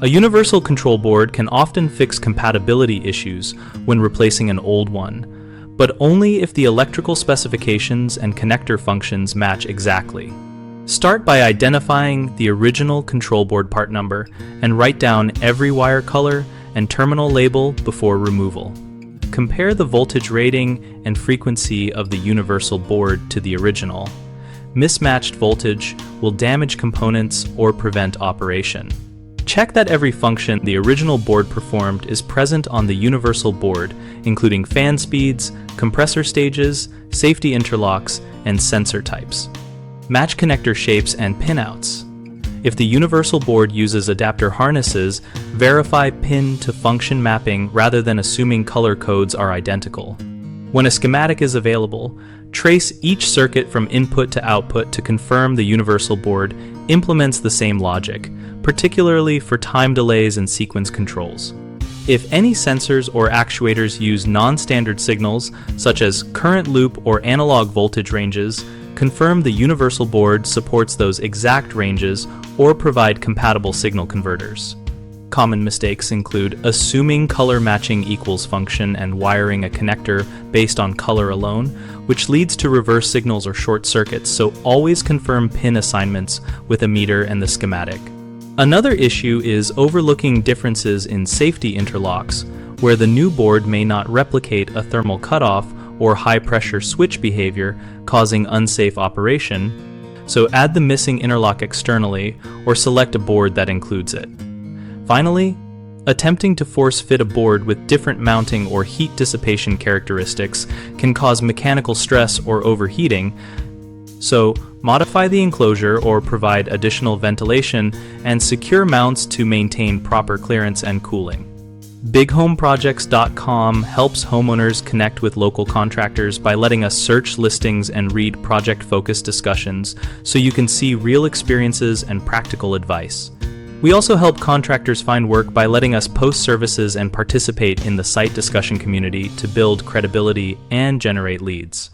A universal control board can often fix compatibility issues when replacing an old one, but only if the electrical specifications and connector functions match exactly. Start by identifying the original control board part number and write down every wire color and terminal label before removal. Compare the voltage rating and frequency of the universal board to the original. Mismatched voltage will damage components or prevent operation. Check that every function the original board performed is present on the universal board, including fan speeds, compressor stages, safety interlocks, and sensor types. Match connector shapes and pinouts. If the universal board uses adapter harnesses, verify pin to function mapping rather than assuming color codes are identical. When a schematic is available, trace each circuit from input to output to confirm the universal board implements the same logic, particularly for time delays and sequence controls. If any sensors or actuators use non-standard signals, such as current loop or analog voltage ranges, confirm the universal board supports those exact ranges or provide compatible signal converters. Common mistakes include assuming color matching equals function and wiring a connector based on color alone, which leads to reverse signals or short circuits, so always confirm pin assignments with a meter and the schematic. Another issue is overlooking differences in safety interlocks, where the new board may not replicate a thermal cutoff or high-pressure switch behavior, causing unsafe operation, so add the missing interlock externally or select a board that includes it. Finally, attempting to force-fit a board with different mounting or heat dissipation characteristics can cause mechanical stress or overheating, so modify the enclosure or provide additional ventilation and secure mounts to maintain proper clearance and cooling. BigHomeProjects.com helps homeowners connect with local contractors by letting us search listings and read project-focused discussions so you can see real experiences and practical advice. We also help contractors find work by letting us post services and participate in the site discussion community to build credibility and generate leads.